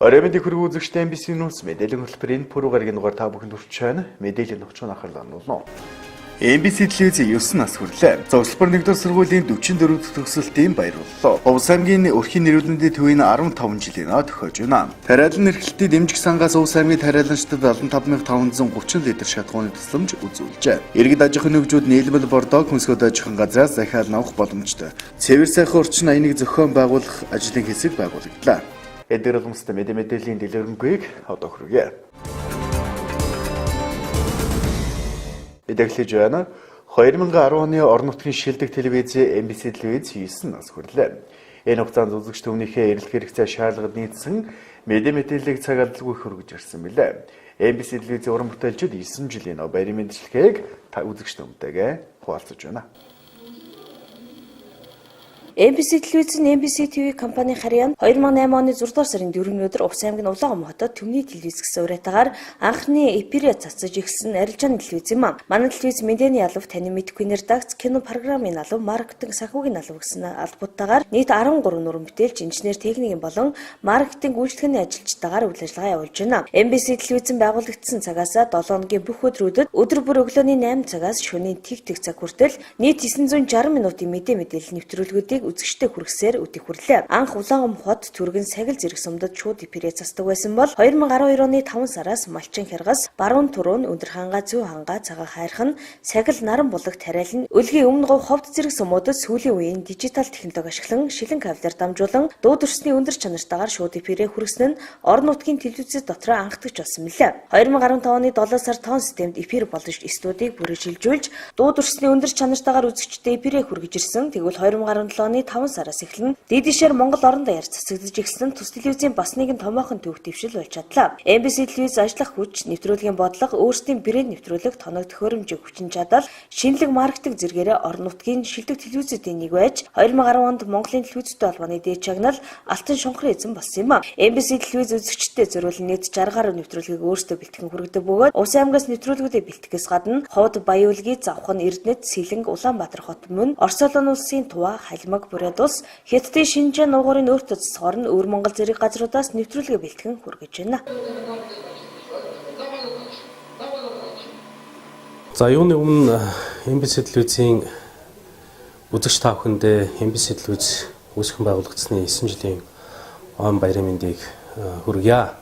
Ороймын хүргүү үзэгчтэй MBC News мэдээллийн хөтөлбөрийн пүрэв гарагийн дугаар та бүхэнд хүрч байна. Мэдээллийн нөхцөл анхаарлаа хандуулна. MBC телевизийн 9 нас хүрлээ. Хутулбар 1-р сургуулийн 44 дахь төгсөлтийн баярлалаа. Увс аймгийн өрхийн нэрүүлэндийн төвийн 15 жилийн тохиож байна. Тариалан эрхлэлтийн дэмжих сангаас Увс аймгийн тариаланчдад 75530 литр шатгууны тусламж үзүүлжээ. Иргэд аж ахуйн хөгжүүд нийлбэл бордоо хүнсгүүд аж ахуйн газраас захиал авах боломжтой. Цэвэр сайхан орчин аяныг зохион байгуулах ажлын хэсэг байгуулагдлаа. Эдгээр улмстай мэдээллийн дэлгэрэнгүй одоо хүргэе. Эдгэрлэж байна. 2010 оны орон нутгийн шилдэг телевиз MBC телевиз 9 нас хүрлээ. Энэ хугацаанд үзэгч төвнийхээ эрэлт хэрэгцээ шаардлагад нийцсэн мэдээллийг цаг алдалгүй хүргэж ирсэн билээ. MBC телевизийн уран бүтээлчид 9 жилийн баярын мэндчилгээг үзэгч төвтэйгээ хуваалцаж байна. MBC телевизийн MBC TV компани харьяан 2008 оны 6 дугаар сарын 4-ний өдөр Увс аймгийн Улаан хотод Төмний телевиз гэсэн уриатаагаар анхны эфирээ цацаж ихсэн арилжааны телевиз юм. Манай телевиз медианы алба, таны мэдхгүй редакц, кино программын алба, маркетинг, санхүүгийн алба гэсэн албуудтайгаар нийт 13 уран бүтээлч, инженер, техникийн болон маркетинг үйлчлэгээний ажилчдаагаар үйл ажиллагаа явуулж байна. MBC телевизэн байгуулагдсан цагаас 7 хоногийн бүх өдрүүдэд өдөр бүр өглөөний 8 цагаас шөнийн тэг цаг хүртэл нийт 960 минутын мэдээлэл нэвтрүүлгүүдийг үзэгчтэй хүргэсээр өдөх хүрлээ. Анх Улаан хот түргэн сагил зэрэг сумдад шууд эфирээ цацдаг байсан бол 2012 оны 5 сараас Малчин хяргас, Баруун Түрүүн, Өндөр хангаа, Зүү хангаа, Цагаан хайрхан, Сагил наран булаг тариалан, Өлгийн өмнө говь ховд зэрэг сумуудад сүүлийн үеийн дижитал технологи ашиглан шилэн кабелаар дамжуулан дуу төрсний өндөр чанартайгаар шууд эфирээ хүргэсэн нь орон нутгийн телевизэд дотроо анхдагч болсон мэлээ. 2015 оны 7 сар тоон системд эфир болгож студийг бүрэлжилжүүлж дуу төрсний өндөр чанартайгаар үзэгчдэд эфирээ хүргэж ирсэн. Тэгвэл 2017 оны 5 сараас эхлэн дидишээр Монгол орон даяар цацагдж ирсэн тус телевизийн бас нэгэн томоохон төвх дэвшил болж чадлаа. MBC телевиз ажиллах хүч, нэвтрүүлгийн бодлого, өөрсдийн брэнд нэвтрүүлэг, тоног төхөөрөмжийн хүчин чадал, шинэлэг маркетинг зэргээрээ орон нутгийн шилдэг телевизүүдийн нэг байж 2010 онд Монголын телевизтэй холбооны дээд чагнал алтан шунхрын эзэн болсон юм а. MBC телевиз үзэгчдэд зориулсан нийт 60 гаруй нэвтрүүлгийг өөрсдөө бэлтгэн хүргэдэг бөгөөд Увс аймгаас нэвтрүүлгүүдээ бэлтгэхээс гадна Ховд, Баян-Улгийн, Завхан, Эрдэнэт, Сэлэнг, Улаанбаатар хот мөн Орос улсын улсын Тува, Халимаг, Бурят улс, Хятадын Шинжаан нугуурын өөртөө цэцгоор нь өвөр Монгол зэрэг газруудаас нэвтрүүлгээ бэлтгэн хүргэж байна. За юуны өмнө MBC телевизийн үзэгч та бүхэндээ MBC телевиз үүсгэн байгуулагдсны 9 жилийн он баярын мэндийг хүргье.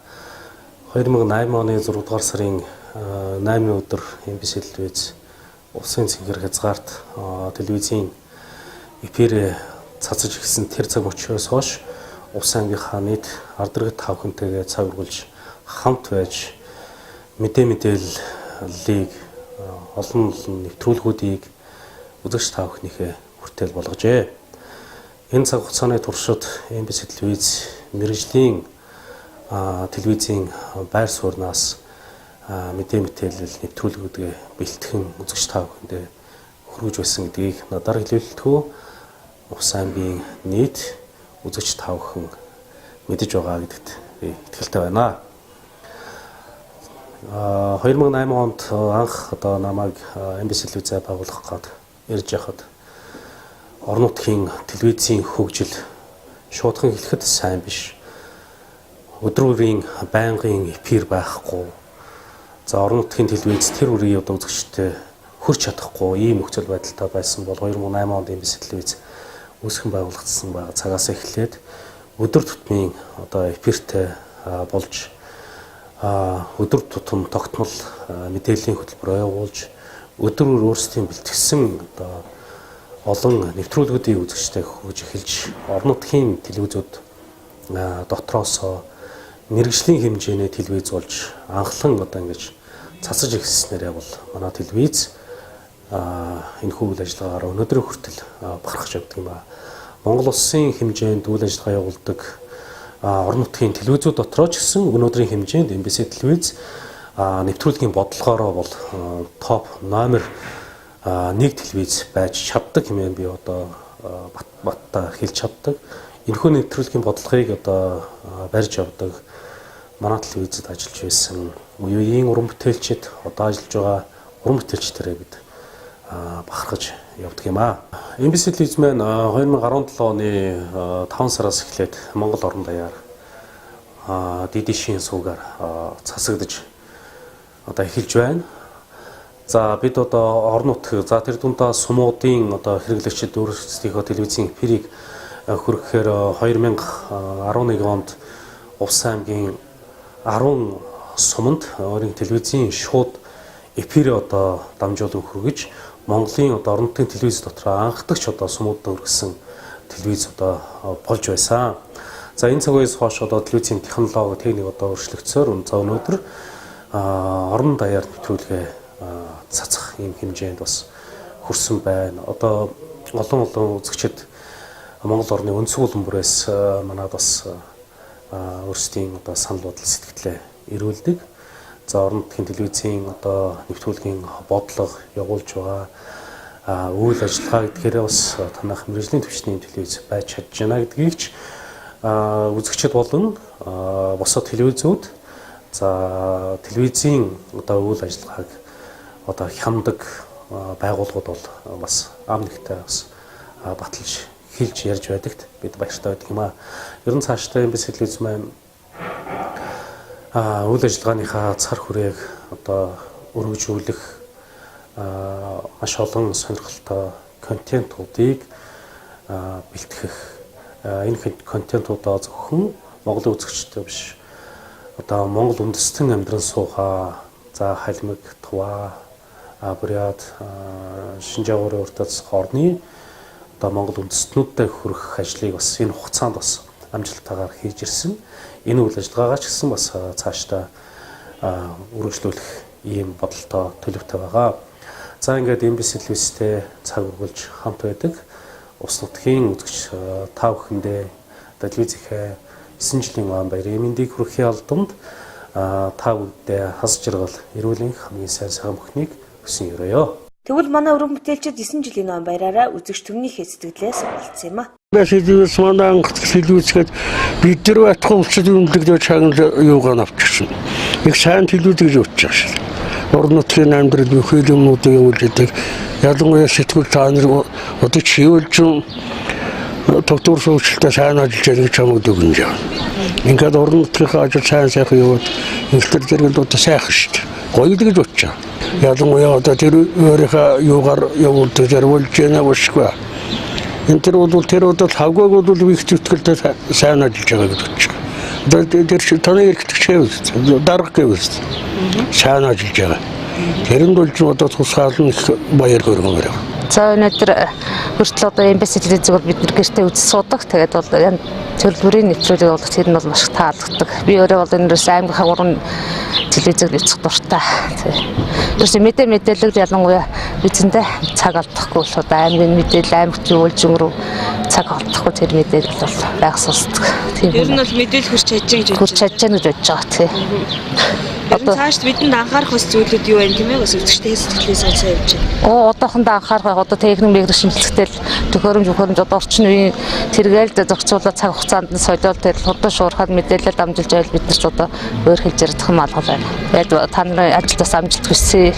2008 оны 6 дугаар сарын 8-ны өдөр MBC телевиз улсын цэнгэр хязгаарт телевизийн эфир цацаж ихсэн тэр цаг мөчөөс хойш Увс аймгийнхаа нийт ардрагт та бүхэнтэйгээ цаг үргэлж хамт байж мэдээллийг олон нэвтрүүлгүүдийг үзэгч та бүхнийхээ хүртэл болгожээ. Энэ цаг хугацааны туршид MBC телевиз мэргэжлийн телевизийн байр сууриас мэдээлэл нэвтрүүлгүүдээ бэлтгэн үзэгч та бүхэндээ хүргэж байсан гэдгийг надаар хэлэлтгүү Увс аймгийн нийт үзэгч та бүхэн мэдэж байгаа гэдэгт би итгэлтэй байна. 2008 онд анх намайг MBC телевизээ байгуулах гээд ирж яхад орон нутгийн телевизийн хөгжил шуудхан хэлэхэд сайн биш. Өдрүүрийн байнгын эфир байхгүй. За орон нутгийн телевиз тэр үрийн үзэгчтэй хүрч чадахгүй ийм нөхцөл байдалтай байсан бол 2008 онд MBC телевиз үүсгэн байгуулагдсан байгаа цагаас эхлээд өдөр тутмын эфиртэй болж өдөр тутам тогтмол мэдээллийн хөтөлбөр явуулж өдрөөр өөрсдийн бэлтгэсэн олон нэвтрүүлгүүдийн үзэгчтэй хүргэж эхэлж орон нутгийн телевизүүд дотроос мэргэжлийн хэмжээний телевиз болж анхлан ингэж цацаж ихснээр бол манай телевиз энэхүү үйл ажиллагаагаар өнөөдрийн хүртэл бахархаж явдаг юм байна. Монгол улсын хэмжээнд үйл ажиллагаа явуулдаг орон нутгийн телевизүүд дотроо ч гэсэн өнөөдрийн хэмжээнд MBC телевиз нэвтрүүлгийн бодлогоороо бол топ номер 1 телевиз байж чаддаг хэмээн би баттай хэлж чаддаг. Энэхүү нэвтрүүлгийн бодлогыг барьж явдаг манай телевизэд ажиллаж байсан үеийн уран бүтээлчид ажиллаж байгаа уран бүтээлчдэрээ бид бахархаж явдаг юм аа. MBC телевизмен 2017 оны 5 сараас эхлээд Монгол орон даяар дидишийн суугаар цасагдж одоо эхэлж байна. За бид одоо орон нутгийн за тэр дундаа сумуудын одоо хэрэглэгчид өөрсдийнхөө телевизийн эфирийг хүргэхээр 2011 онд Увс аймгийн 10 суманд өөрийн телевизийн шууд эфир одоо дамжуулан хүргэж Монголын одоо орон нутгийн телевиз дотор анхдагч одоо сумуудад өргөсөн телевиз одоо болж байсан. За энэ цагаас хойш одоо телевизийн технологи техник одоо өөрчлөгдсөөр за өнөөдөр орон даяар нэвтрүүлгээ цацах юм хэмжээнд бас хүрсэн байна. Одоо олон үзэгчид Монгол орны өнцөг хөлбөрөөс манад бас өөрсдийн одоо санал бодол сэтгэлээ ирүүлдэг. За орон нутгийн телевизийн одоо нэвтрүүлгийн бодлого явуулж байгаа үйл ажиллагаа гэдгээрээ бас танах мэргэжлийн түвшний телевиз байж чадж байна гэдгийг ч үзэгчид болон босод телевизүүд за телевизийн одоо үйл ажиллагааг одоо хямдаг байгууллагууд бол бас ам нэгтэй бас баталж хэлж ярьж байдагт бид баяртай байдаг юм аа. Ер нь цаашдаа MBC телевиз маань үйл ажиллагааныхаа цар хүрээг одоо өргөжүүлэх маш олон сонирхолтой контентуудыг бэлтгэх энэ контентуудаа зөвхөн Монголын үзэгчтэй биш одоо Монгол үндэстэн амьдран суугаа за халимаг тува буряд Шинжаагуурын урт тасах орны одоо Монгол үндэстнүүдтэй хүрэх ажлыг бас энэ хугацаанд бас амжилттайгаар хийж ирсэн. Энэ үйл ажиллагаагаа ч гэсэн бас цаашдаа үргэлжлүүлэх ийм бодолтой төлөвтэй байгаа. За ингээд MBC телевизтэй цаг үргэлж хамт байдаг. Ус нутгийн үзэгч та бүхэндээ телевизийнхээ 9 жилийн маан баярын мэндийг хүргэхийн албанд та бүхэндээ хас жаргал эрүүлийн хамгийн сайн бүхнийг хүсэн өрөөё. Тэгвэл манай өргөн бүтээлчид 9 жилийн ном баяраараа үзэгч түмнийхээ сэтгэлээс болцсон юм а. Сэдвээс манай хэлүүлцгээд бид нар батхан улсад үнэлэгдэж чагнал юугаар авчихсан. Их сайн хэлүүлж өгч байгаа. Орон нутгийн амьдрал бүхэл юмнуудыг явуулдаг. Ялангуяа сэтгүүл та нар одоо чийлж доктор суучлалтаа сайн ажиллаж байгаа чамд өгнө жаа. Ингээд орон нутгийн ажил сайн сайхан яваад ихтер зэрэг одоо сайхан шүү дээ. Гоё л гэж бодчих. Ялангуяа одоо тэр өөрийнхөө юугаар явуулдаг зэрвэлж яана бошгүй. Энэ тэр бол хавгааг бол их зүтгэлтэй сайн ажиллаж байгаа гэж бодчих. Тэр таны эрхтгчээ дарга гэвс. Сайн ажиллаж байгаа. Тэрэнд бол ч одоо тусгаал нь баяр хүргэн байна. За өнөөдөр хүртэл одоо MBC телевизээр бид нар гэртээ үзэж суудаг. Тэгээд бол төлбөрийн нэвтрүүлэг бол тэр нь бол маш таалагддаг. Би өөрөө бол энэс аймгийн хагуурын телевизээр үзэх дуртай. Тэрс мэдээлэл ялангуяа үзэндээ цаг алдахгүй бол одоо аймгийн мэдээлэл аймагт үйлжин рүү цаг алдахгүй тэр мэдээлэл бол байх сонсдог. Тийм. Ер нь бол мэдээлэл хүрч чадж гэж бодож байгаа тийм. Одоо цаашд бидэнд анхаарах ус зүйлүүд юу вэ тийм ээ? Бас үзэгчтэй сэтгэлээс сайн явж байна. Одоохондоо анхаарах одоо техник мэргэжил шинжилгээтэй төхөөрөмж одоо орчин үеийн тэргээл зохицуулаад цаг хугацаанд нь солиол тэр хурдан шуурхад мэдээлэл дамжуулж байвал бид нар ч одоо өөр хэлж ярих юм алга байна. Тэгээд та нарын ажилдаас амжилт хүсье.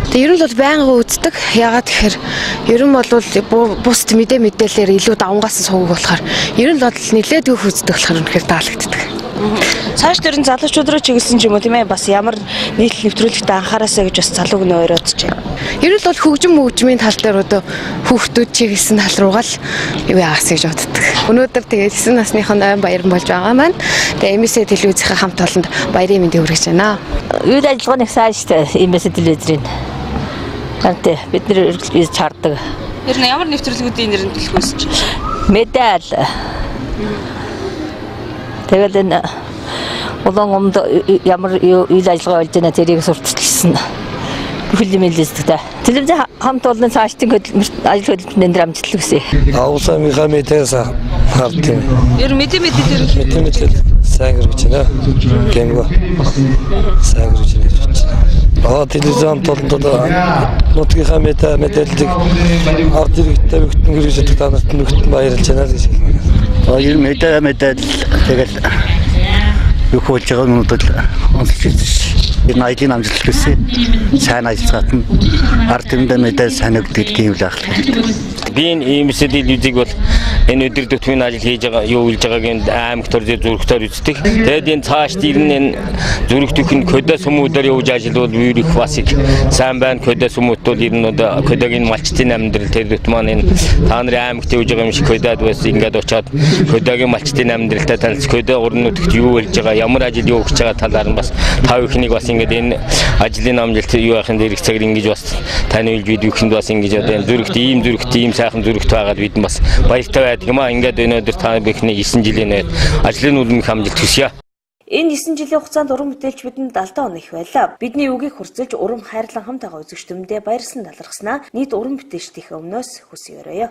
Тэг ер нь бол байнга үздэг. Ягаад гэхээр ер нь бол бусд мэдээлэлээр илүү давангаас сууг болохоор ер нь бол нэлээд өөх үздэг болохоор үнэхээр таалагддаг. Цааш тэр залуучууд руу чиглэсэн ч юм уу тийм ээ бас ямар нийтлэл нэвтрүүлэгтээ анхаараасаа гэж бас залууг нь ойроод ч юм. Ер нь бол хөгжмийн тал дээр одоо хүүхдүүд чиглэсэн тал руугаа л юу яасан гэж боддог. Өнөөдөр тэгээд 9 насныхан 8 баяр болж байгаа маань. Тэгээд MBC телевизийн хамт олонд баярын мэндийг хүргэж байна. Үйл ажиллагааны сайн штэ MBC телевизийн. Тантай бид нэр үргэлж чардаг. Ер нь ямар нэвтрүүлгүүдийн нэрээр төлөхөөс ч. Медаль. Тэгээд энэ улаан өмд ямар үйл ажиллагаа болж байна тэрийг сурталчилсан. Бүхэл юм хэлээсдэг. Телевизийн хамт олон цаашдын ажил хөдөлмөрийн дээр амжилт хүсье. Аусаа михамедээс хартын. Ер нь мэдээ сайн гэж байна. Гэнго. Сайн гэж байна. Телевизэн толгойд нутгийн мэдээллийг ард иргэдтэй бүгдэн хэрэгжүүлдэг та нарт бүгдэн баярлж байна гэж. Ер мэдээлэл тэгэл юу болж байгааг өнөөдөр онцлж ирсэн. Энэ ажлын амжилт хүсье. Сайн ажиллагаат нь ард түмэндээ мэдээ сайн өгдөг юм л ахлаа. Би MBC телевизийг бол энэ өдөр тутмын ажил хийж байгаа юу хийж байгааг аймаг төр зүрхтээр үздэг. Тэгээд энэ цааш дэрн энэ зүрх төхөн көдө сүмүүдээр явж ажиллавал вирус бас их сайн байна. Көдө сүмүүд бол ер нь көдөгийн малчтын амьдрал тэр дэт маань энэ та нарын аймагт явж байгаа юм шиг көдөд бас ингээд очиад көдөгийн малчтын амьдралтай танилцж көдө уран нутагт юу болж байгаа ямар ажил юу хийж байгаа талаар нь бас тав ихнийг бас ингээд энэ ажлын амжилт юу яхын дээр их цагаар ингэж бас таны үйл видеохэнд бас ингэж одоо энэ зүрхт ийм сайхан зүрхт байгаад бид бас баяртай байдаг юм аа. Ингээд өнөөдөр та бүхний 9 жилийн үед ажлын үлэмж амжилт хүсье. Энэ 9 жилийн хугацаанд уран бүтээлч бидэнд 70 он их байлаа. Бидний үгийг хүрцэлж урам хайрлан хамт байгаа үзэгчдэмдээ баярлсан талархснаа нийт уран бүтээлчдийнхээ өмнөөс хүсье өрөөё.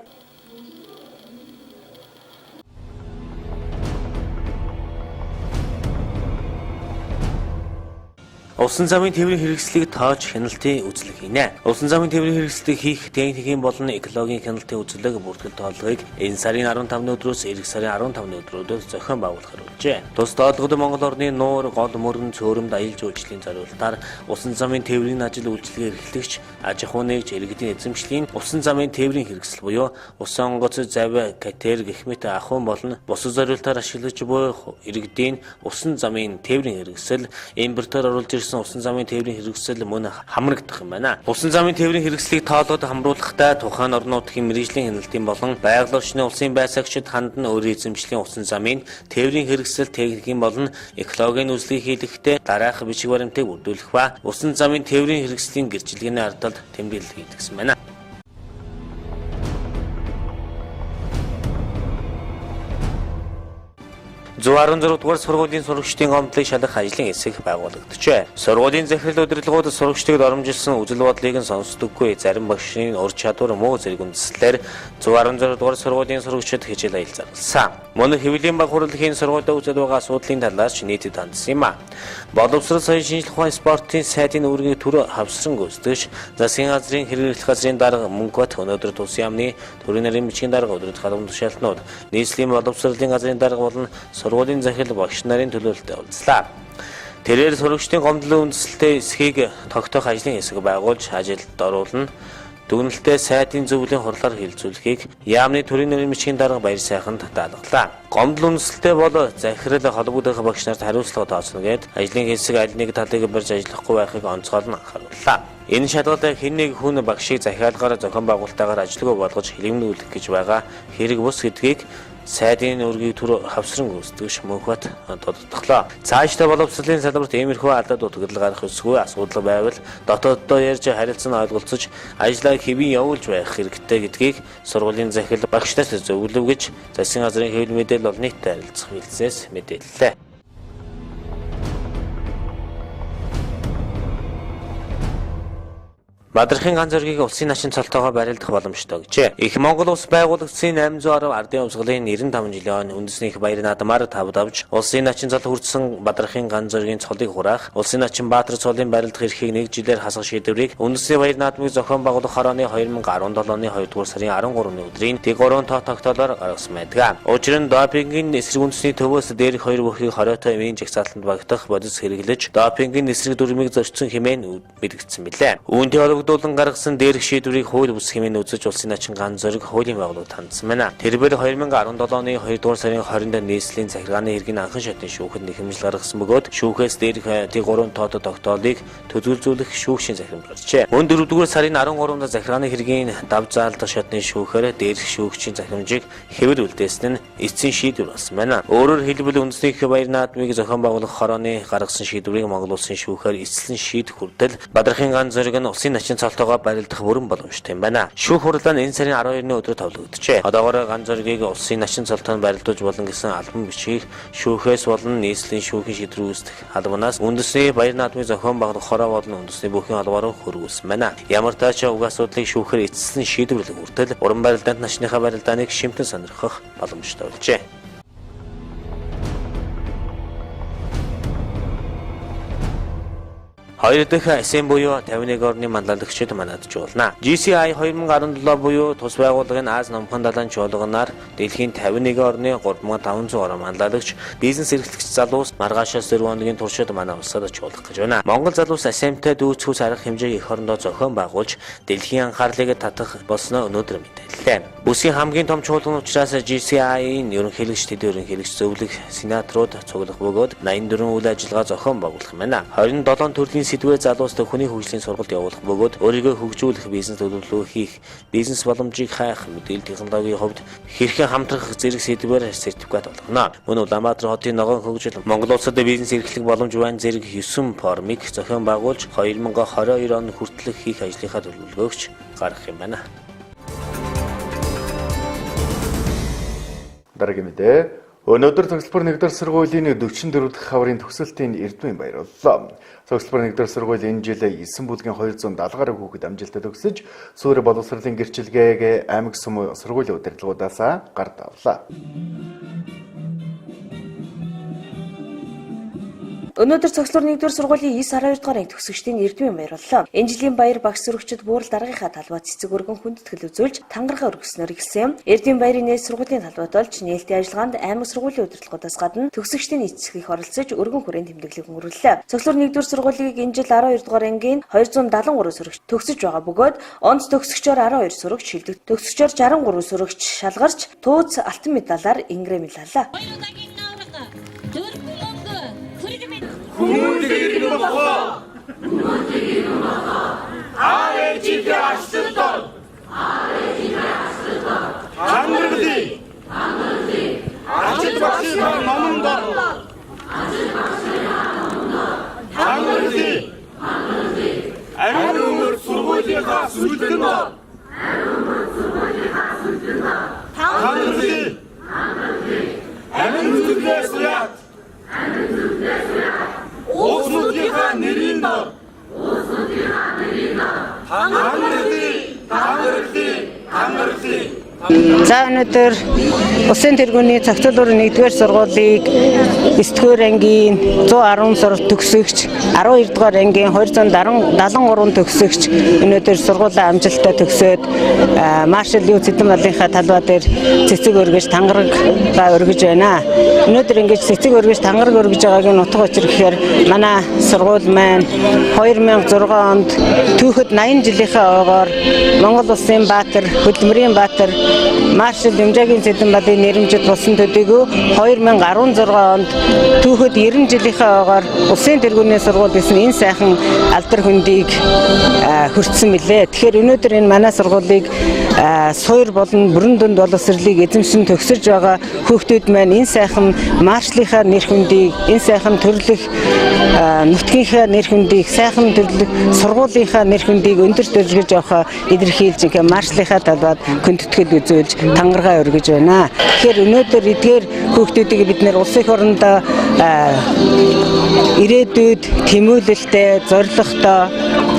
Усан замын тээврийн хэрэгслийг тоож хяналтын үзлэг хийнэ. Усан замын тээврийн хэрэгслийг хийх техникийн болон экологийн хяналтын үзлэг бүртгэл тоолгыг энэ сарын 15-ны өдрөөс эх сарын 15-ны өдрөөр зохион байгуулахар болжээ. Тус тоолгод Монгол орны нуур, гол мөргөн, цөөрөмд аялал жуулчлалын зориулалтаар усан замын тээврийн ажил үйлчилгээ эрхлэгч, аж ахуй нэгж, иргэдийн эзэмшлийн усан замын тээврийн хэрэгсэл буюу усан онгоц, завь, катер гэх мэт ахуйн болон бусад зориулалтаар ашиглаж буй иргэдийн усан замын тээврийн хэрэгсэл импортоор оруулж усан замын тээврийн хэрэгсэл мөн хамрагдах юм байна. Усан замын тээврийн хэрэгслийг тоолоод хамруулахдаа тухайн орон нутгийн мэргэжлийн хяналтын болон байгаль орчны улсын байцаагчид хандан өөрийн эзэмшлийн усан замын тээврийн хэрэгсэл техникийн болон экологийн үзлийг хийлгэхдээ дараах бичиг баримтыг бүрдүүлэх ба усан замын тээврийн хэрэгслийн гэрчлэгээний ардалд тэмдэглэл хийдэг гэсэн байна. Зуарын 6 дугаар сургуулийн сурагчдын гомдлыг шалгах ажлын хэсэг байгуулагдчихэ. Сургуулийн захирал удирдлагууд сурагчдыг оромжилсан үзэл бодлыг нь сонсдоггүй зарим багшийн ур чадвар муу зэрэг үндэслэлээр 116 дугаар сургуулийн сурагчид хичээл аялал зарласан. Мөн хэвлэлийн баг хурлын сургуультай үзэл байгаа асуудлын талаас нийтэд хандсан юм а. Боловсрол соёлын шинжилгээ ухааны спортын сайдын үүргийн төр хавсран гүйцэтгэгч засгийн газрын хэрэглэх газрын дарга Мөнгөт өнөөдөр тус яамны төрийн нарийн бичгийн дарга өдрөд халуун тушаалтнууд нийслэлийн боловсролын газрын дарга болон сургуулийн захирал багш нарын төлөөлөлтөд уулзлаа. Тэрээр сурагчдын гомдлын үндэслэлтэй эсхийг тогтоох ажлын хэсэг байгуулж ажилд оруулна. Дүгнэлтээ сайдын зөвлөлийн хурлаар хилцүүлэхийг яамны төрийн нарийн бичгийн дарга баяр сайханд даатгалаа. Гомдол үндэслэлтэй бол захирал холбогдох багш нарт хариуцлага тооцно гэд ажлын хэсэг аль нэг талыг барьж ажиллахгүй байхыг онцгойлон анхаарууллаа. Энэ шалгалт хэн нэг хүн багшийг захиалгаар зохион байгуулалтаагаар ажилгүй болгож хэлэмнүүлэх гэж байгаа хэрэг бус гэдгийг сайдын үүргийг төр хавсран гүйцэтгэгч Мөнхбат тодотглоо. Цаашдаа боловсролын салбарт иймэрхүү алдаад утгадлал гарах үсгүй асуудал байвал дотооддоо ярьж харилцан ойлголцож ажлаа хэвэн явуулж байх хэрэгтэй гэдгийг сургуулийн захирал багшнаас зөвлөв гэж засгийн газрын хэвлэл мэдээлэл олон нийтэд харилцах хэлцээс мэдээллээ. Бадрахын ганц зоргийг улсын начин цолтойгоор барилдах боломжтой гэжээ. Их Монгол улс байгуулагдсан 810 ардын умсгалын 95 жилийн үндэсний их баяр наадмаар тавдавж улсын начин цол хүртсэн Бадрахын ганц зоргийн цолыг хураах улсын начин Баатар цолын барилдах эрхийг 1 жилээр хасах шийдвэрийг үндэсний баяр наадмыг зохион байгуулах хорооны 2017 оны 2 дугаар сарын 13-ны өдрийн дэг 3 тоо тогтоолоор гаргасан байдаг. Учир нь допингийн эсрэг үндэсний төвөөс дээрх хоёр бүхийг хороотой эмийн жагсаалтанд багтах бодис хэрэглэж допингийн эсрэг дүрмийг зөрчсөн хэмээн мэдгдсэн билээ. Үүнтэй холбогдуулан гаргасан дээрх шийдвэрийг хууль бус хэмээн үзэж улсын начин ганц зориг хуулийн байгууллагад хандсан байна. Тэрбээр 2017 оны 2 дугаар сарын 20-нд нийслэлийн захиргааны хэргийн анхан шатны шүүхэд нэхэмжил гаргасан бөгөөд шүүхээс дээрх дэг 3 тоотой тогтоолыг төдөлзүүлэх шүүгчийн захирам гарчээ. Мөн 4 дугаар сарын 13-нд захиргааны хэргийн дав заалдах шатны шүүхээр дээрх шүүгчийн захирамжийг хэвэр үлдээсэн нь эцсийн шийдвэр болсон байна. Өөрөөр хэлбэл үндэсний их баяр наадмыг зохион байгуулах хорооны гаргасан шийдвэрийг Монгол улсын шүүхээр эцэслэн шийдэх хүртэл Бадрахын ганц зориг нь улсын начин цолтойгоо барилдах бүрэн боломжтой юм байна. Шүүх хурлаа энэ сарын 12-ны өдөр тавлагдчихэ. Одоогоор ганц зоригийг улсын начин цолтойд барилдуулж болно гэсэн албан бичгийг шүүхээс болон нийслэлийн шүүхийн шийдвэр үүсгэх албанаас үндэсний баяр наадмыг зохион байгуулах хороо болон үндэсний бүхэн албаараа хөрвүүлсэн байна. Ямар ч тач уг асуудлыг шүүхээр эцэслэн шийдвэрлэх хүртэл уран барилдаанд начныхаа барилдааныг шимтэн сонирхох боломжтой болжээ. Хоёр дахь эсэм буюу 51 орны манлайлагчид манадж болно. GCI 2017 буюу тус байгууллагын Аз номхон далайн чуулганаар дэлхийн 51 орны 3500 орон манлайлагч бизнес эрхлэгч залуус маргаашаас 4 хоногийн туршид манай улсад чуулгах гэж байна. Монгол залуус эсэмтэй дүүцхүүс арга хэмжээг эх орондоо зохион байгуулж дэлхийн анхаарлыг татах болсноо өнөөдөр мэдээллээ. Бүсгийн хамгийн том чуулган учраас GCI-ийн ерөнхийлөгч тэд ерөнхийлөгч зөвлөх сенаторууд цуглах бөгөөд 84 үйл ажиллагаа зохион байгуулах юм байна. 27 төрлийн сэдвээр залуустай хүний хөгжлийн сургалт явуулах бөгөөд өөрийгөө хөгжүүлэх бизнес төлөвлөгөө хийх, бизнес боломжийг хайх, мэдээлэл технологийн хувьд хэрхэн хамтрах зэрэг сэдвээр сертификат болгоно. Мөн Улаанбаатар хотын ногоон хөгжил Монгол улсад бизнес эрхлэх боломж байна зэрэг 9 форумыг зохион байгуулж 2022 он хүртэл хийх ажлынхаа төлөвлөгөөгч гаргах юм байна. Дараагийн мэдээ. Өнөөдөр цогцлбор 1-р сургуулийн 44 дахь хаврын төгсөлтийн эрдмийн баяр боллоо. Цогцлбор 1-р сургууль энэ жил 9 бүлгийн 270 гаруй хүүхэд амжилттай төгсөж, сүүр боловсролын гэрчилгээг аймаг сум сургуулийн удирдлагуудаас гард авлаа. Өнөөдөр цогцлбор 1-р сургуулийн 9-12 дугаар анги төгсөгчдийн эрдмийн баяр боллоо. Энэ жилийн баяр багш сурагчид буурал даргынхаа талбай цэцэг өргөн хүндэтгэл үзүүлж тангараа өргөснөр ирсэн. Эрдмийн баярын нээс сургуулийн талбайд болж нээлтийн ажиллагаанд аймаг сургуулийн удирдлагуудаас гадна төгсөгчдийн эцэг их оролцож өргөн хүрээнд тэмдэглэг өнгөрүүллээ. Цогцлбор 1-р сургуулийг энэ жил 12 дугаар ангийн 273 сурагч төгсөж байгаа бөгөөд онц төгсөгчөөр 12 сурагч, шилдэг төгсөгчөөр 63 сурагч шалгарч тууц алтан медалаар ингрэмлэлээ. За өнөөдөр Усын тэргүүний цогцлбор 1-р сургуулийг 9-р ангийн 110 сурагч төгсөгч, 12 дугаар ангийн 273 төгсөгч өнөөдөр сургуулаа амжилттай төгсөөд маршал юу цэдэн балынхаа талбай дээр цэцэг өргөж тангараг өргөж байна. Өнөөдөр ингэж цэцэг өргөж тангараг өргөж байгааг нь утга учир гэхээр манай сургууль маань 2006 онд түүхэд 80 жилийнхаа ойгоор Монгол улсын баатар, хөдөлмөрийн баатар маршал Юмжаагийн цэдэн балын нэрэмжит болсон төдийгүй 2016 онд түүхэд 90 жилийнхаа ойгоор улсын тэргүүний сургууль гэсэн энэ сайхан алдар хөндийг хүртсэн билээ. Тэгэхээр өнөөдөр энэ манай сургуулийг суур болон бүрэн дүнд боловсролыг эзэмшин төгсөж байгаа хүүхдүүд маань энэ сайхан маршлийнхаа нэр хүндийг, энэ сайхан төрлөх нутгийнхаа нэр хүндийг, сайхан төрлөх сургуулийнхаа нэр хүндийг өндөр дөрвөлж явахаа илэрхийлж ингээ маршлийнхаа талбайд хүндэтгэл үзүүлж тангараа өргөж байна. Тэгэхээр өнөөдөр эдгээр хүүхдүүдийг бид нэр улсын их орондоо ирээдүйд тэмүүлэлтэй, зорилготой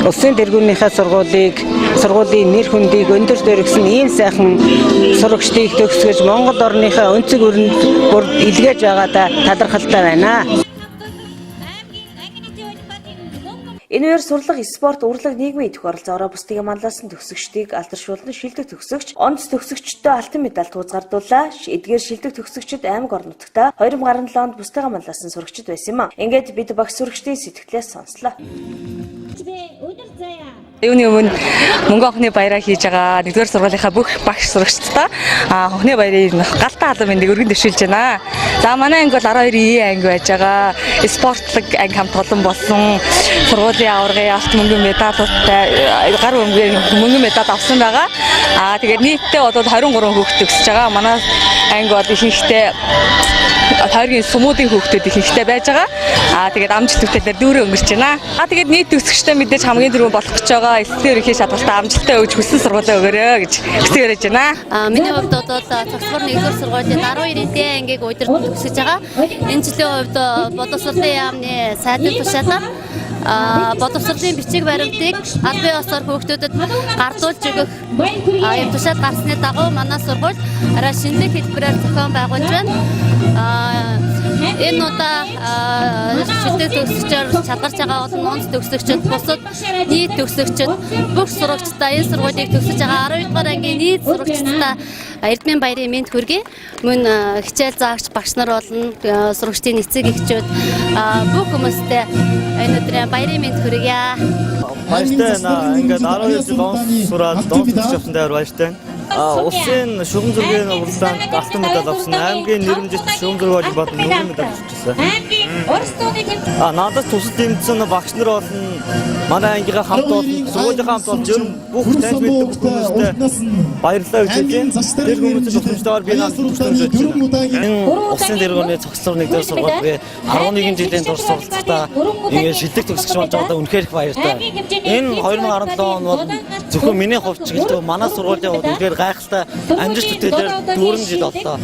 улсын тэргүүнийхээ сургуулийн нэр хүндийг өндөр дөрвсөн ийм сайхан сурагчдыг төгсгөж Монгол орныхаа өнцөг өрөнд бүр илгээж байгаадаа талархалтай байна. Энэ үеэр сурлага, спорт, урлаг, нийгмийн идэх оролцоороо бусдыг манлайлсан төгсөгчдийг алдаршуулсан шилдэг төгсөгч, онц төгсөгчдөө алтан медаль тууцгардууллаа. Эдгээр шилдэг төгсөгчид аймаг орон нутагта 2017 онд бусдыг манлайлсан сурагчид байсан юм. Ингээд бид багш сурагчдын сэтгэлээс сонслоо. Юуны өмнө мөнгө охны баяраа хийж байгаа 1-р сургуулийнхаа бүх багш сурагчдаа охны баярын галтаа халуун мэндийг өргөн дэвшүүлж байна. За манай анги бол 12E анги байж байгаа. Спортлог анги хамт олон болсон. Сургуулийн аваргын алт мөнгөн медалуудтай гар мөнгөн медаль авсан байгаа. Тэгээд нийтдээ бол 23 хүүхэд төгсөж байгаа. Манай анги бол ихэнхдээ хоёрын сумуудын хүүхдүүд ихэнхдээ байж байгаа. Тэгээд амжилт бүтээлээр дүүрээ өнгөрч байна. Тэгээд нийт төгсөгчтэй мэдээж хамгийн түрүүнд болох гэж байгаа. Эсвэр ихээ шатгалтай амжилттай өгж хүссэн сургуулаа өгөөрэй гэж хүсэж ярьж байна. Миний хувьд бол цогцлбор 1-р сургуулийн 12D ангийг удирдах төгсөж байгаа. Энэ жилийн хувьд боловсролын яамны сайдын тушаалаар боловсролын бичиг баримтыг аль бие усаар хүүхдүүдэд гардуулж өгөх юм тушаал гарсны дагуу манай сургууль арай шинэлэг хэлбэрээр зохион байгуулж байна. Энэ удаа шилдэг төгсөгчөөр шалгарч байгаа олон онц төгсөгчд бусад нийт төгсөгчд бүх сурагчдаа энэ сургуулийг төгсөж байгаа 12 дугаар ангийн нийт сурагчдаа Эрдмийн баярын мэнд хүргэе. Мөн хичээл заагч багш нар болон сурагчдын эцэг эхчүүд бүх хүмүүстээ энэ өдрийн баярын мэнд хүргье. Баяртай ингээд 12 жил онц сураад онц төгсөж явсан дээр баяртай. Улсын шугам зургийн уралдаанд алтан медаль авсан. Аймгийн нэрмжит шугам зургийн бод нүрийн медаль авчихсан. Надад тусал дэмжсэн багш нар болон манай ангийнхаа хамт олон сургуулийн хамт олон зөв бүх таньж мэддэг хүмүүстээ баярлалаа гэж хэлье. Тэр хүмүүсийн тусламжтайгаар би надад тусламж өгч байна. Энэ улсын тэргүүний цогцлог нэгдүгээр сургуулийн 11 жилийн турш суралцахдаа ингээд шилдэг төгсөгч болж байгаадаа үнэхээр их баяртай. Энэ 2017 он бол зөвхөн миний хувьд ч гэлээ манай сургуулийн хувьд үнэхээр гайхалтай амжилт бүтээлээр 4 жил боллоо.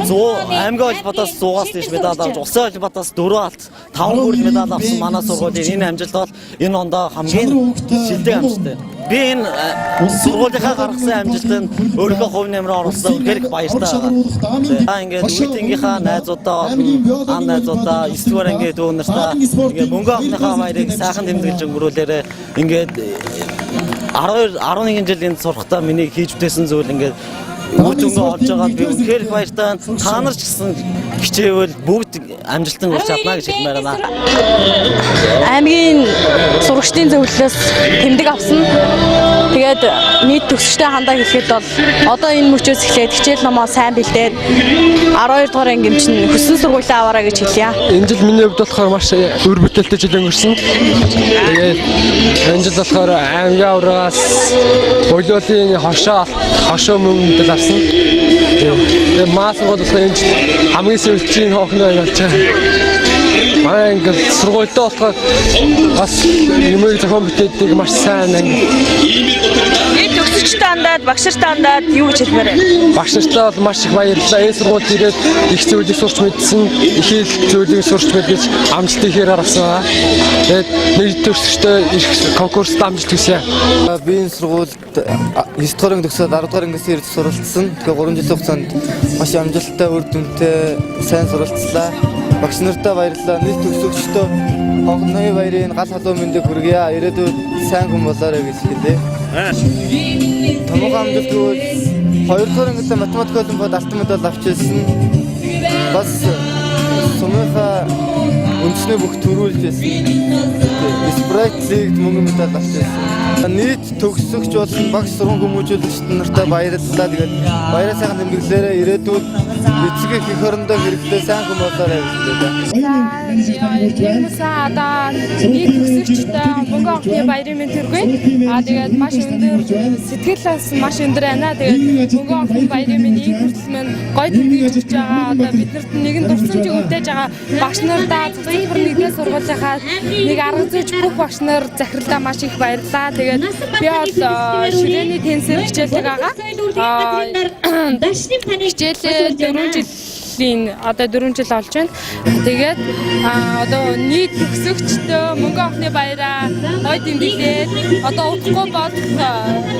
100 аймгийн холбоотоос 100-аас дээш медаль авч, улсын холбоотоос 4 алт, 5 хүрэл медаль авсан манай сургуулийн энэ амжилт бол энэ ондоо хамгийн шилдэг амжилттай. Би энэ сургуулийнхаа гаргасан амжилтанд өөрийнхөө хувь нэмрээ оруулсан үнэхээр их баяртай байгаа. Ингээд үеийнхээ найзуудаа болон найзуудаа 9 дугаар ангийн дүү нартаа ингээд мөнгө авахныхаа баярыг сайхан тэмдэглэж өнгөрүүлээрээ ингээд 11 жилийн сургалтаа миний хийж бүтээсэн зүйл ингээд үр дүнгээ олж байгаад би үнэхээр их баяртай. Та нар ч гэсэн хичээвэл бүгд амжилтан хүрч чадна гэж хэлмээр байна. Аймгийн сурагчдын зөвлөлөөс тэмдэг авсан. Тэгээд нийт төгсөгчтэй хандаа хэлэхэд бол одоо энэ мөчөөс эхлээд хичээл номоо сайн бэлдээд 12 дугаар ангийн чинь хүссэн сургуулиа аваарай гэж хэлье. Энэ жил миний хувьд болохоор маш өр бүтээлтэй жил өнгөрсөн. Тэгээд энэ жил болохоор аймгийн аврагаас болиолын хошоо мөнгө авсан. Тэгээд маас болохоор энэ жил хамгийн сүүлчийн хоохны болж байгаа. Манай ингээд сургуультай болохоор бас юмыг зохион бүтээдэг маш сайн анги. Төгсөгчтэй хандаад, багш нартай хандаад юу гэж хэлмээр вэ? Багш нартай бол маш их баярлалаа. Энэ сургуульд ирээд их зүйлийг сурч мэдсэн, их зүйлийг сурч мэдгэж амжилт ихээр гаргасан байна. Тэгээд нэг төгсөгчтэй их конкурст амжилт хүсье. Би энэ сургуульд 9 дугаар анги төгсөөд 10 дугаар ангиас ирж суралцсан. Тэгэхээр 3 жилийн хугацаанд маш амжилттай, үр дүнтэй сайн суралцлаа. Багш нартай баярлалаа. Нийт төгсөгчдөө хонхны баярын гал халуун мэндийг хүргье. Ирээдүйд сайн хүн болоорой гэж хэлье. Томоохон амжилт гэвэл 2 дугаар ангид математик олимпиад алтан медаль авчихсан. Бас сумынхаа үндэсний бүх төрүүлж байсан. Спрайт лигт мөнгө медаль авчихсан. Нийт төгсөгч болсон багш сургууль хүмүүжүүлэгчид нартай баярлалаа. Тэгээд баяраа сайхан тэмдэглээрээ ирээдүйд эцэг их хорондоо хэрэгтэй сайн хүн болоорой гэж хэлээ. Одоо нийт төгсөгчтэй мөнгө авахны баярын мэнд хүргэе. Тэгээд маш өндөр сэтгэлээс маш өндөр байна. Тэгээд мөнгө авахны баярын мэнд ийм хүртэл мань гоё тэмдэглэж өгч байгаа. Одоо биднэрт нэгэн дурсамжийг өвдөж байгаа багш нартаа цэцэлбэр нэгдээ сургуулийнхаа нэг арга зүйч бүх багш нар захирлаа маш их баярлалаа. Тэгээд би бол ширээний тенсээр хичээлдэг байгаа. Хичээлээ 4 жилийн одоо 4 жил болж байна. Тэгээд одоо нийт төгсөгчдөө мөнгө авахны баяраа гоё тэмдэглээд одоо удахгүй бол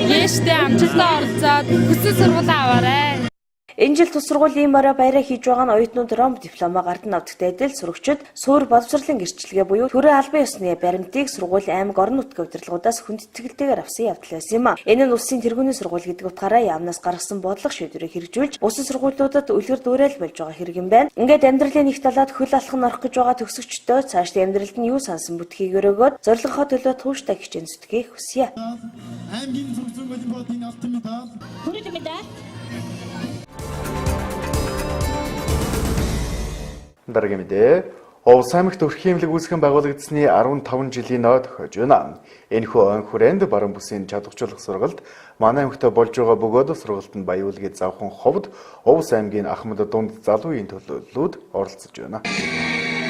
яаштай амжилтаа оролцоод хүссэн сургуулаа аваарай. Энэ жил тус сургуулийн морой баяраа хийж байгаа нь оюутнууд ром дипломоо гардан авдагтай адил сурагчид суур боловсролын гэрчлэгээ буюу төрийн албан ёсны баримтыг сургуулийн аймаг орон нутгийн удирдлагуудаас хүндэтгэлтэйгээр авсан явдал байсан юм а. Энэ нь улсын тэргүүний сургууль гэдэг утгаараа яамнаас гаргасан бодлого шийдвэрийг хэрэгжүүлж бусад сургуулиудад үлгэр дуурайл болж байгаа хэрэг юм байна. Ингээд амьдралын нэг талаад хөл алхан орох гэж байгаа төгсөгчдөө цаашдын амьдралд нь юу сансан бүтгийг өрөөгөөд зорилгохоо төлөө тууштай хичээн зүтгийг хүсье. Аймгийн цогцлог олимпиадын алтан медаль. Хүрээлэн медаль. Дараагийн мэдээ. Улс аймагт өрхийн эмнэлэг үүсгэн байгуулагдсны 15 жилийн ноо тохиож байна. Энэхүү он хүрээнд баруун бүсийн чадваржуулах сургалт манай аймагт болж байгаа бөгөөд сургалтанд баяуулгыг завхан ховд Улс аймгийн Ахмад дунд залуугийн төлөөллүүд оролцож байна.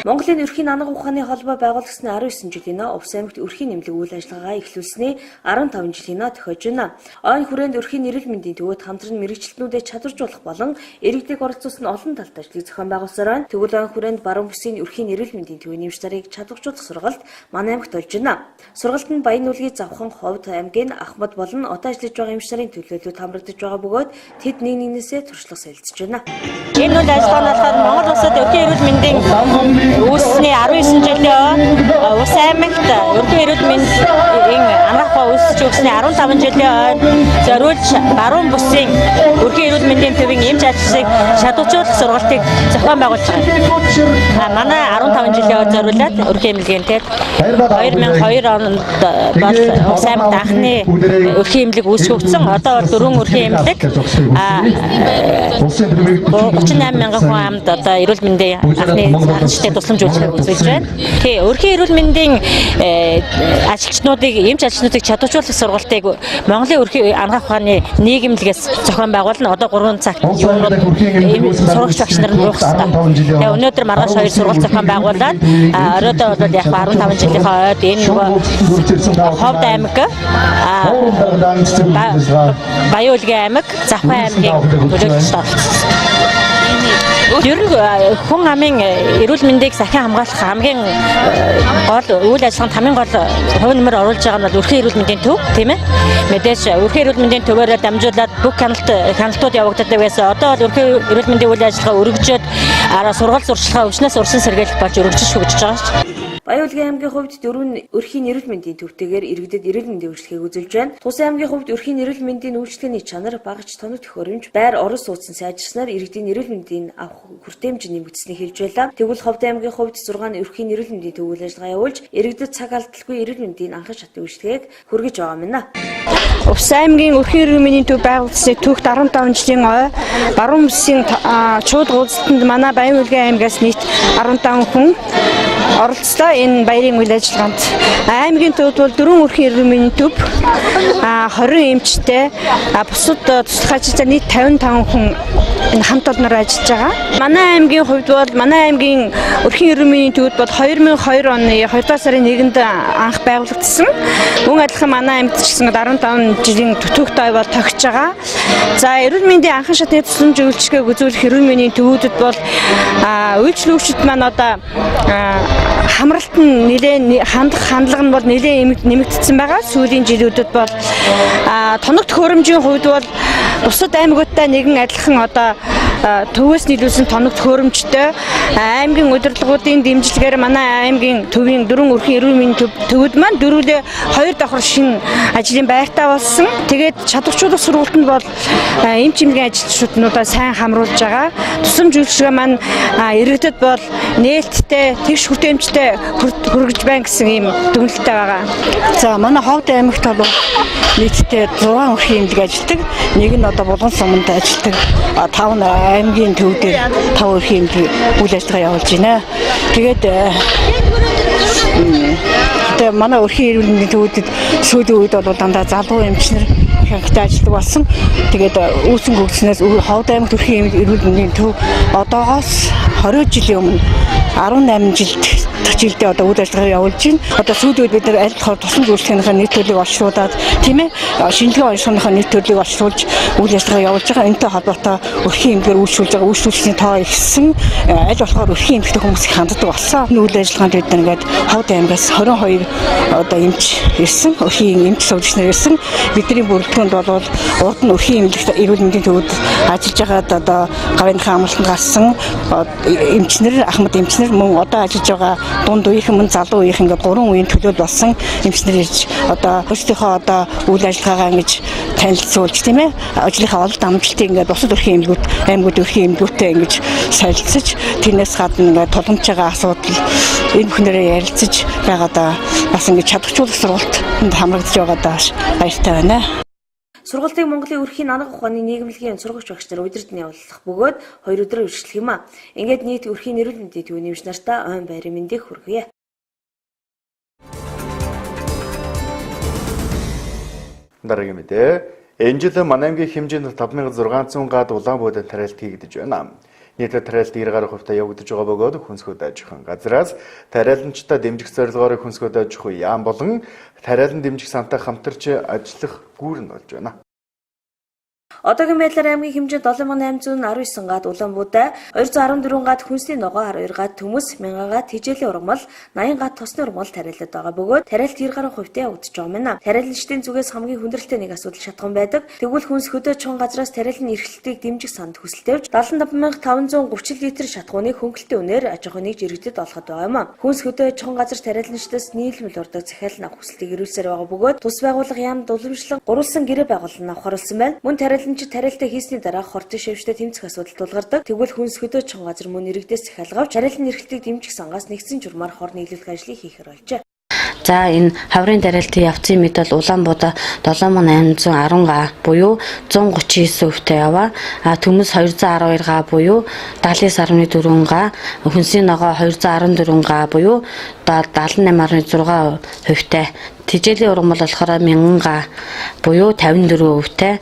Монголын өрхийн анх ухааны холбоо байгуулагдсны 19 жилийн ноо Улс аймагт өрхийн эмнэлэг үйл ажиллагаагаа эхлүүлсний 15 жилийн ноо тохиож байна. Он хүрээнд өрхийн эрүүл мэндийн төвөд хамтран мэрэгчлэтнүүдэд чадваржуулах болон иргэдийг оролцуулсан олон талтай ажлыг зохион байгуулсаар байна. Тэгвэл он хүрээнд баруун бүсийн өрхийн эрүүл мэндийн төвийн нэмж зарыг чадваржуулах сургалт манай аймагт болж байна. Сургалтанд баян үлгийг завхан ховд аймгийн Ахмад болон одоо ажиллаж байгаа эмч нарын төлөөллүүд хамрагдаж байгаа бөгөөд тэд нэг нэгнээсээ туршлага солилцож байна. Энэ үйл ажиллагаа нь болохоор Монгол улсад өргөн эрүүл мэндийн үүссний 19 жилийн Улс аймагт өргөн эрүүл мэндийн анхаарах үүсэж өгсөний 15 жилийн зориулж баруун бүсийн өргөн эрүүл мэндийн төвийн эмч ажлыг шатуучуулах сургалтыг зохион байгуулж байгаа. Манай 15 жилийн зориулаад өргөн эмнэлгэнтэй 2002 онд бол Улс аймагт анхны өргөн эмнэлэг үүсгэгдсэн. Одоо бол 4 өргөн эмнэлэг 38 мянган хүн амд одоо эрүүл мэндийн анхны хангалттай тусламж үйлчлэгийг үзүүлж байна. Тэгээ өргөн эрүүл мэндийн ажилчнуудыг эмч ажилчнуудыг чадваржуулах сургалтыг Монголын өргөн анхаарах ухааны нийгэмлэгээс зохион байгуулна. Одоо 3 цагт юунууд сурагч багш нар нь буух хэрэгтэй. Тэгээ өнөөдөр маргааш 2 сургалт зохион байгуулад оройдоо бол яг 15 жилийнхаа ойд энэ нөгөө Ховд аймаг Баяуулгийн аймаг, Завхан аймгийн төлөөлөгчд оролцсон. Ер нь хүн амын эрүүл мэндийг сахин хамгаалах хамгийн гол үйл ажиллагаанд хамгийн гол хувь нэмэр оруулж байгаа нь бол өргөн эрүүл мэндийн төв, тийм ээ. Мэдээж өргөн эрүүл мэндийн төвөөрөө дамжуулаад бүх хяналтууд явагддаг байсан. Одоо бол өргөн эрүүл мэндийн үйл ажиллагаа өргөжөөд сургууль сурчлагаа өвчнөөс урьсан сэргийлэх болж өргөжөж шүгэж байгаа шүү дээ. Баяуулгийн аймгийн хувьд 4 өрхийн эрүүл мэндийн төвтэйгээр иргэдэд эрүүл мэндийн үйлчлэгийг үзүүлж байна. Тус аймгийн хувьд өрхийн эрүүл мэндийн үйлчлэгээний чанар багаж тоног төхөөрөмж, байр орос суудсан сайжирснаар иргэдийн эрүүл мэндийн авах хүртээмж нэмэгдсэнийг хэлж байлаа. Тэгвэл Ховд аймгийн хувьд 6 өрхийн эрүүл мэндийн төв үйл ажиллагаа явуулж иргэдэд цаг алдалгүй эрүүл мэндийн анхан шатны үйлчлэгийг хүргэж байгаа мэнэ. Улс аймгийн өрхийн эрүүл мэндийн төв байгуулагдсны түүхт 15 жилийн ой баруун бүсийн чууд уулзалтанд манай Баяуулгийн аймгаас нийт 15 хүн оролцлоо. Энэ баярын үйл ажиллагаанд аймгийн төвд бол 4 өрхийн эрүүл мэндийн төв 20 эмчтэй бусад туслах ажилтнаа нийт 55 хүн энэ хамт олноор ажиллаж байгаа. Манай аймгийн хувьд бол манай аймгийн өрхийн эрүүл мэндийн төвд бол 2002 оны 2 дугаар сарын 1-нд анх байгуулагдсан. Мөн адилхан манай аймд ч гэсэн 15 жилийн төтөөхт ой бол тогтж байгаа. За эрүүл мэндийн анхан шатны тусламж үйлчлэгийг үзүүлэх эрүүл мэндийн төвүүдэд бол үйлчлүүлэгчид маань одоо хамралт нь нэлээд хандлага нь бол нэлээд нэмэгдсэн байгаа. Сүүлийн жилүүдэд бол тоног төхөөрөмжийн хувьд бол бусад аймагуудтай нэгэн адилхан одоо төвөөс нийлүүлсэн тоног төхөөрөмжтэй аймгийн удирдлагуудын дэмжлэгээр манай аймгийн төвийн 4 өрхийн эрүүл мэндийн төвүүд маань дөрвөлээ 2 давхар шинэ ажлын байртаа болсон. Тэгээд чадварчуулах сургалтанд бол эмч эмнэлгийн ажилчнуудаа сайн хамруулж байгаа. Тусламж үйлчилгээ маань иргэдэд бол нээлттэй, тэгш хүртээмжтэй хүргэж байна гэсэн ийм дүгнэлттэй байгаа. За манай Ховд аймагт бол нийтдээ 6 өрхийн эмнэлэг ажилладаг. Нэг нь одоо Булган суманд ажилладаг. 5 аймгийн төвдөр 5 өрхийн эмнэлэг үйл ажиллагаа явуулж байна. Тэгээд манай өрхийн эрүүл мэндийн төвүүдэд сүүлийн үед бол дандаа залуу эмчнэр хангалттай ажилладаг болсон. Тэгээд үүсэн гөгдснээс Ховд аймагт өрхийн эрүүл мэндийн төв одоогоос 20 жилийн өмнө 18 жилдээ одоо үйл ажиллагаа явуулж байна. Одоо сүүлийн үед бид нар аль болохоор тусламж үйлчлэгийнхээ нийт төлөвийг олшруулад тийм ээ шинжилгээ онцлогынхаа нийт төлөвийг олшруулж үйл ажиллагаа явуулж байгаа. Энэтэй холбоотой өрхийн эмнэлгээр үйлчлүүлж байгаа үйлчлүүлэгчдийн тоо ихсэн аль болохоор өрхийн эмнэлэгтэй хүмүүс их ханддаг болсон. Энэ үйл ажиллагаанд бид нар ингээд Ховд аймгаас 22 одоо эмч ирсэн, өрхийн эмч сувлагч нар ирсэн. Бидний бүрэлдэхүүнд бол урд нь өрхийн эмнэлэгт эрүүл мэндийн төвд ажиллаж байгаад одоо гавьяаныхаа амралтанд гарсан эмчнэр, ахмад эмчнэр мөн одоо ажиллаж байгаа дунд үеийнхэн мөн залуу үеийнхэн ингээд 3 үеийн төлөөлөл болсон эмчнэр ирж одоо өөрсдийнхөө одоо үйл ажиллагаагаа ингэж танилцуулж тийм ээ ажлынхаа ололт амжилтыг ингээд бусад өрхийн эмнэлгүүд, аймагуд өрхийн эмнэлгүүдтэй ингэж солилцож тэрнээс гадна ингээд тулгамж байгаа асуудал энэ бүхнээрээ ярилцаж байгаадаа бас ингэж чадварчуулах сургалтанд хамрагдаж байгаадаа баяртай байна. Сургалтыг Монголын өрхийн анх ухааны нийгэмлэгийн сургагч багш нар удирдан явуулах бөгөөд 2 өдрөөр үргэлжлэх юм а. Ингээд нийт өрхийн эрүүл мэндийн төвийн эмч нартаа ойн байрын мэндийг хүргье. Дараагийн мэдээ. Энэ жил манай аймгийн хэмжээнд 5600 га улаанбуудад тариалт хийгдэж байна. Нийтэд тариалт 90 гаруй хувьтай явагдаж байгаа бөгөөд хүнсгүүд аж ахуйн газраас тариаланчтай дэмжих зорилгоор хүнсгүүд аж ахуй яам болон тариалан дэмжих сантай хамтарч ажиллах гүүр нь болж байна. Одоогийн байдлаар аймгийн хэмжээнд 7819 гад улаан буудай, 214 гад хүнсний ногоо, 12 гад төмөс, 1000 гад тижээлийн ургамал, 80 гад тосны ургамал тариалаад байгаа бөгөөд тариалт 90% явагдаж байгаа юм. Тариаланчдын зүгээс хамгийн хүндрэлтэй нэг асуудал шатхан байдаг. Тэгвэл хүнс хөдөө чон газраас тариалан эрхлэлтийг дэмжих санд хүсэлтэвж 75530 литр шатгууныг хөнгөлтийн үнээр аж ахуйн нэгж иргэдэд олгоход байгаа юм. Хүнс хөдөө чон газар тариаланчдаас нийлмэл урдаг захиалан авах хүсэлтийг ирүүлсээр байгаа бөгөөд тус байгууллага яамд уламжлан гурвалсан гэрээ байгуулан авах харуулсан байна. Мөн тариаланч тариалтаа хийсний дараа хортын шивштэй тэмцэх асуудал тулгардаг. Тэгвэл хүнс хөдөө чон газар мөн иргэдээс захиалгавч тариалан эрхлэлтийг дэмжих сангаас нэгдсэн журмаар хор нийлүүлэх ажлыг хийхээр болжээ. За энэ хаврын тариалтын явцын мэд бол Улаанбуудаа 7810 га буюу 139%-тэй яваа. Төмөс 212 га буюу 70.4 га, хүнсний ногоо 214 га буюу 78.6%-тэй. Тижээлийн ургамал болохоор 1000 га буюу 54%-тэй.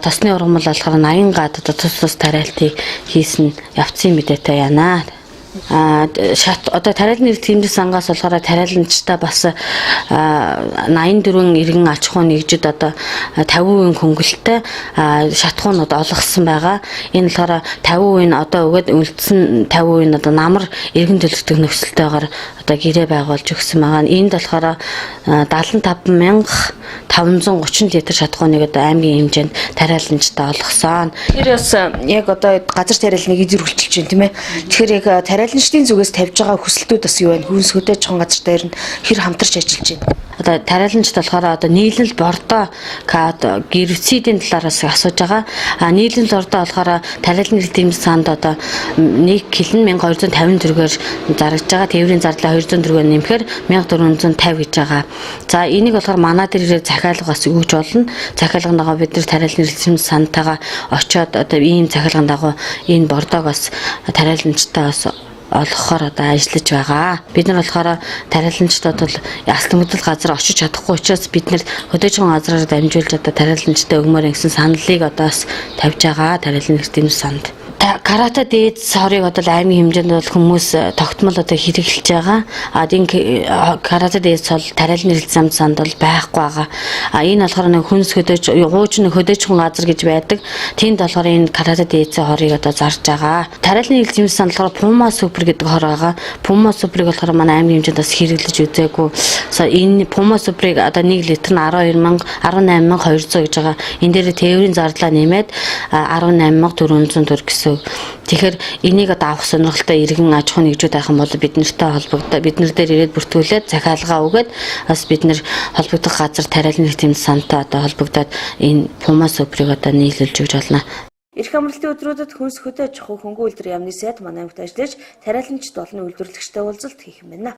Тосны ургамал болохоор 80 га тус тариалтыг хийсэн явцын мэдээтэй яана. Одоо тариалан эрх тэмдэг сангаас болохоор тариаланчтай бас 84 иргэн аж ахуйн нэгжид одоо 50% хөнгөлөлтөй шатхуунууд олгосон байгаа. Энэ болохоор 50% одоо өгөөд үлдсэн 50% одоо намар иргэн төлөвлөлтөг нөхцөлтэйгээр одоо гэрээ байгуулж өгсөн байгаа. Энд болохоор 75530 литр шатхууныг одоо аймгийн хэмжээнд тариаланчтай олгосон. Тэр бас яг одоо газар тариалныг эзэрхүүлж байна тийм ээ. Тэгэхээр яг тариаланчдын зүгээс тавьж байгаа хүсэлтүүд бас юу вэ? Хүнс хөдөө чон газар дээр нь хэр хамтарч ажиллаж байна? Одоо тариаланчд болохоор одоо нийлэл бордоо гербицидийн талаараас асууж байгаа. Нийлэл бордоо болохоор тариалан эрх тэмдэг санд одоо 1 кг 1250 төгрөгөөр зарж байгаа. Тээврийн зарлаа 200 төгрөгөөр нэмэхээр 1450 гэж байгаа. За энийг болохоор манай дээр захиалга бас өгж болно. Захиалгын дагуу бид нэр тариалан эрх тэмдэг сандтайгаа очиод одоо ийм захиалгын дагуу энэ бордоог бас тариаланчтай бас олгохоор одоо ажиллаж байгаа. Бид нар болохоор тариаланчдад бол алтан мэдэл газар очиж чадахгүй учраас бид нар хөдөөжин газраар дамжуулж одоо тариаланчтай өгмөр гэсэн саналыг одоо бас тавьж байгаа. Тариалан эрх тэмдэг санд. Карата дээд сорыг одоо аймгийн хэмжээнд бол хүмүүс тогтмол одоо хэрэглэж байгаа. Карата дээд сор тариалан эрх тэмдэг санд бол байхгүй байгаа. Энэ болохоор нэг хүнс хөдөөж гуучин хөдөөжин газар гэж байдаг. Тэнд болохоор энэ карата дээд хорыг одоо зарж байгаа. Тариалан эрх тэмдэг санд болохоор Puma Super гэдэг хор байгаа. Puma Super-ыг болохоор манай аймгийн хэмжээнд бас хэрэглэж үзээгүй. Энэ Puma Super-ыг одоо 1 литр нь 18200 гэж байгаа. Энэ дээр тээврийн зарлаа нэмээд 18400 төгрөг гэсэн. Тэгэхээр энийг одоо авах сонирхолтой иргэн аж ахуйн нэгжүүд байх юм бол бид нартай холбогдоо бид нар дээр ирээд бүртгүүлээд захиалгаа өгөөд бас бид нар холбогдох газар тариалан эрх тэмдэг сандтай одоо холбогдоод энэ Puma Super-ыг одоо нийлүүлж өгч болно. Эрх амралтын өдрүүдэд хүнс хөдөө аж ахуй хөнгөн үйлдвэр яамны сайд манай аймагт ажиллаж тариаланчд олон үйлдвэрлэгчтэй уулзалт хийх юм байна.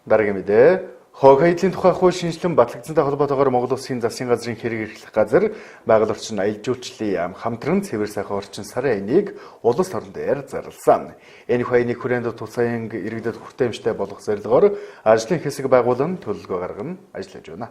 Дараагийн мэдээ. Хог хайдлын тухай хууль шинжилэн батлагдсантай холбоотойгоор Монгол Улсын засгийн газрын хэрэг эрхлэх газар байгаль орчин аялал жуулчлалын яам хамтран цэвэр сайхан орчин сарын айныг улс орон дээр зарласан. Энэ хайныг хүрээнд тусайн иргэдэд хүртээмжтэй болгох зорилгоор ажлын хэсэг байгуулан төлөвлөгөө гарган ажиллаж байна.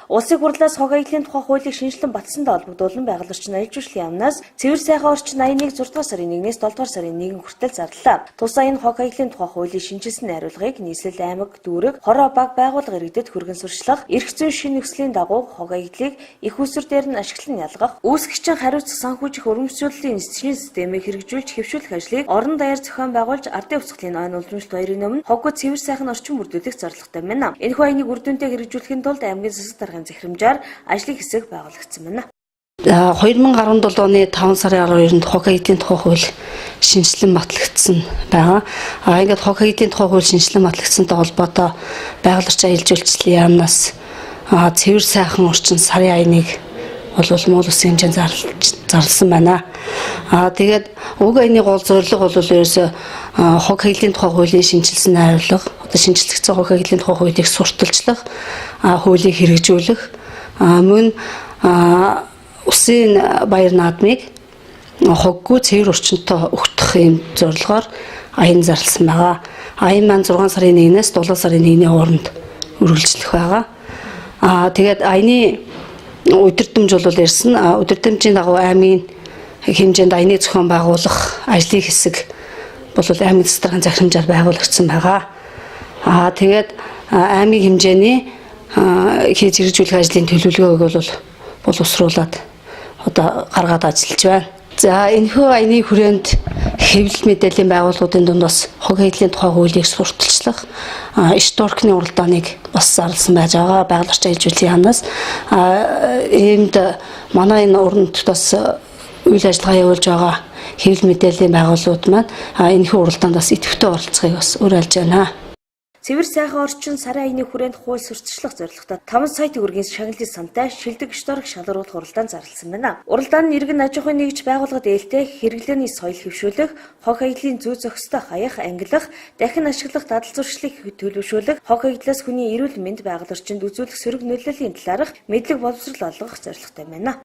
Улсын хурлаас хог аяллын тухай хуулийг шинжилэн батлсантай холбогдуулан байгаль орчин аялал жуулчлалын яамнаас цэвэр сайхан орчин 81 6 дугаар сарын 1-ээс 7 дугаар сарын 1 хүртэл зарлаа. Тусаа энэ хог аяллын тухай хуулийн шинжилсэн найруулгыг нийслэл аймаг, дүүрэг, хороо баг байгууллага иргэдэд хүргэн сурчлах, эрх зүйн шин нөхцөлийн дагуу хог аяллыг их усүр дээр нь ашиглан ялгах, үүсгэгчийн хариуцах санхүүжих урамшууллын институцийн системийг хэрэгжүүлж хэвшүүлэх ажлыг орон даяар зохион байгуулж ардын хувьсгалын ойн уламжлалт баярын өмнө хоггүй цэвэр сайхан орчин бүрдүүлэх зорилготой байна. Энэ хайныг үр дүнтэй хэрэгжүүлэхийн тулд аймгийн засаг даргын захирамжаар ажлын хэсэг байгуулагдсан байна. 2017 оны 5 сарын 12-нд хог аяллын тухай хууль шинжилэн батлагдсан байгаа. Ингээд хог аяллын тухай хууль шинжилэн батлагдсантай холбоотой байгаль орчин аялал жуулчлалын яамнаас цэвэр сайхан орчин сарын айныг Монгол Улсын хэмжээнд зарласан байна. Тэгээд уг айны гол зорилго бол ерөөсө хог аяллын тухай хуулийн шинжилсэн найруулга, одоо шинжилэгдсэн хог аяллын тухай хуулийг сурталчлах, хуулийг хэрэгжүүлэх, мөн Улсын баяр наадмыг хоггүй цэвэр орчинтой өгөх юм зорилгоор аян зарласан байгаа. Аян маань 6 сарын 1-ээс 7 сарын 1-ний хооронд үргэлжлэх байгаа. Тэгээд аяны удирдамж бол ирсэн. Удирдамжийн дагуу аймгийн хэмжээнд аяны зохион байгуулах ажлын хэсэг бол аймгийн засаг даргын захирамжаар байгуулагдсан байгаа. Тэгээд аймгийн хэмжээний хийж хэрэгжүүлэх ажлын төлөвлөгөөг бол боловсруулад одоо гаргаад ажиллаж байна. За энэхүү аяны хүрээнд хэвлэл мэдээллийн байгууллагуудын дундаас хог хэдлийн тухай хуулийг сурталчлах, шторкны уралдааныг бас зарласан байж байгаа. Байгаль орчин ажилтны ханаас иймд манай энэ уран нутгаас үйл ажиллагаа явуулж байгаа хэвлэл мэдээллийн байгууллагууд маань энэхүү уралдаанд бас идэвхтэй оролцохыг бас уриалж байна. Цэвэр сайхан орчин сарын аяны хүрээнд хууль сурталчлах зорилготой 5 сая төгрөгийн шагналын сантай шилдэг шторог шалгаруулах уралдаан зарласан байна. Уралдаан нь иргэн аж ахуйн нэгж байгууллагад ээлтэй хэрэглээний соёл хэвшүүлэх, хог хаягдлын зүй зохистой хаях, ангилах, дахин ашиглах дадал зуршлыг төлөвшүүлэх, хог хаягдлаас хүний эрүүл мэнд, байгаль орчинд үзүүлэх сөрөг нөлөөллийн талаарх мэдлэг боловсрол олгох зорилготой байна.